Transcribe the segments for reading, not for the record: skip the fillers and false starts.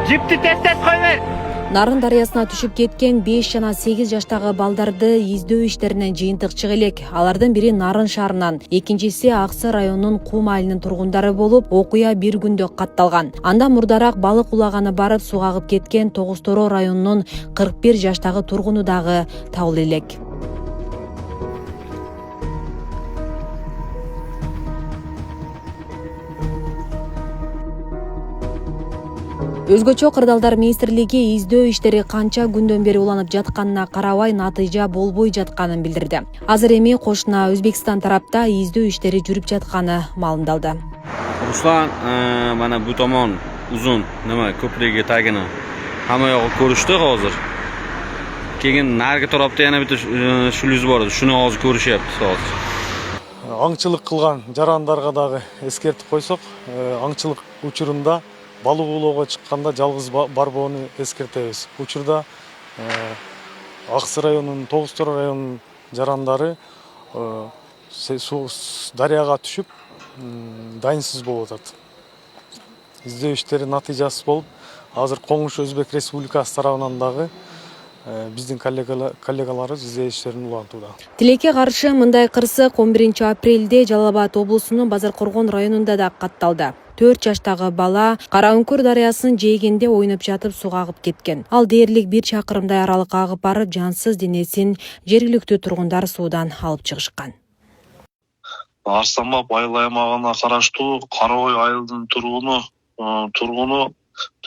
Жипти тез койбой. Нарын дарыясына түшүп кеткен 5 жана 8 жаштагы балдарды издөө иштеринен жыйынтык чыга элек. Алардын бири Нарын шаарынан, экинчиси Аксы районунун Кум айылынын тургундары болуп, окуя бир күндө катталган. Андан мурдараак балык улаганы барып суу агып кеткен Тогуз-Тороо районунун 41 жаштагы тургуну дагы табылды элек. Өзгөчө Кырдаалдар министрлиги издөө иштери канча күндөн бери уланып жатканына карабай натыйжа болбой жатканын билдирди. Азыр эми кошуна Өзбекстан тарапта издөө иштери жүрүп жатканы маалымдалды. Руслан mana bu tomon uzun nima ko'prigi tagini hamma yog'i ko'rishdi hozir. Keyin narigi tarafda yana bitta шлюз bor edi. Shuni hozir ko'rishyapti hozir. Аңчылык кылган жарандарга дагы эскертип койсок, аңчылык учурунда балык улоого чыкканда жалгыз барбоону эскертебиз. Учурда Аксы районунун, Тогуз-Тороо районунун жарандары дарыяга түшүп дайынсыз болуп атат. Издөө иштери натыйжасыз болуп, азыр Коңуш Өзбек Республикасы тарабынан дагы биздин коллегалары издөө иштерин улантууда. Тилекке каршы мындай кырсык 11 апрелде Жалал Абад облусунун Базаркоргон районунда да катталды. 4 жаштагы бала Караүңкүр дарыясынын жээгинде ойноп жатып сууга агып кеткен. Ал дээрлик 1 чакырымдай аралыкка агып барып, жансыз денесин жергиликтүү тургундар суудан алып чыгышкан. Арстанбап айыл аймагына караштуу Карабой айылынын тургуну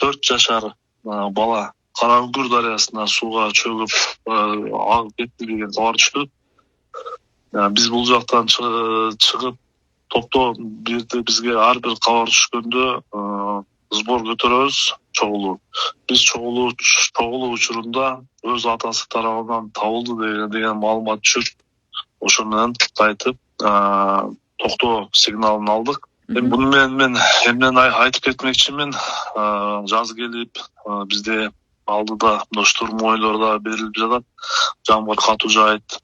4 жашар бала Караүңкүр дарыясына сууга чөгүп агып кетти деген кабар түштү. Биз бул жактан чыгып топтоо бирде бизге ар бир кабар түшкөндө сбор көтөрөбүз, чогулуу. Биз чогулуу учурунда өз атасы тарабынан табылды деген маалымат түшүп, ошо менен кайтып токтоо сигналын алдык. Буну мен эмнени айтып кетмекчимин, жаз келип бизде алдыда штурмойлор берилип жатат, жамгыр катуу жаайт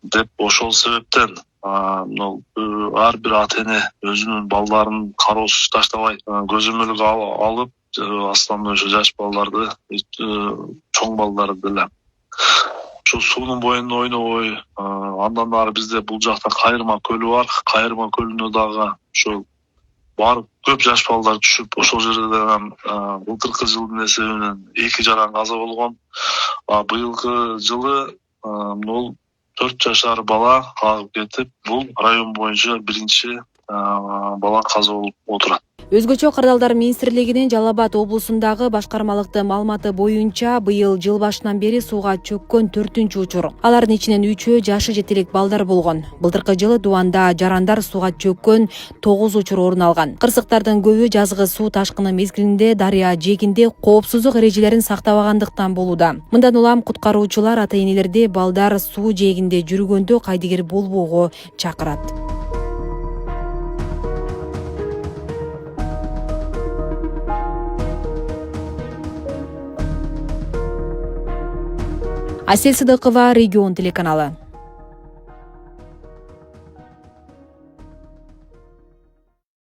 деп ошол себептен ар бир ата эне өзүнүн балдарын кароосуз таштабай көзөмөлгө алып, основной жаш балдарды, чоң балдарды деле ушу суунун боюнда ойнобой, андан ары бизде бул жакта Кайырма көлү бар. Кайырма көлүнө дагы ошол барып көп жаш балдар түшүп, ошол жерде былтыркы жылдын эсебинен 2 жаран каза болгон. Быйылкы жылы 4 жашар бала агып кетип, бул район боюнча биринчи бала каза болуп отурат. Өзгөчө Кырдаалдар министрлигинин Жалал Абад облусундагы башкармалыктын маалыматы боюнча быйыл жыл башынан бери сууга чөккөн 4-үчү учур. Алардын ичинен 3-өө жашы жете элек балдар болгон. Былтыркы жылы Дубанда жарандар сууга чөккөн 9 учур орун алган. Кырсыктардын көбү жазгы суу ташкыны мезгилинде дарыя жээгинде коопсуздук эрежелерин сактабагандыктан болууда. Мындан улам куткаруучулар ата-энелерди балдар суу жээгинде жүргөндө кайдыгер болбоого чакырат. Асель Сыдыкова, Регион телеканалы.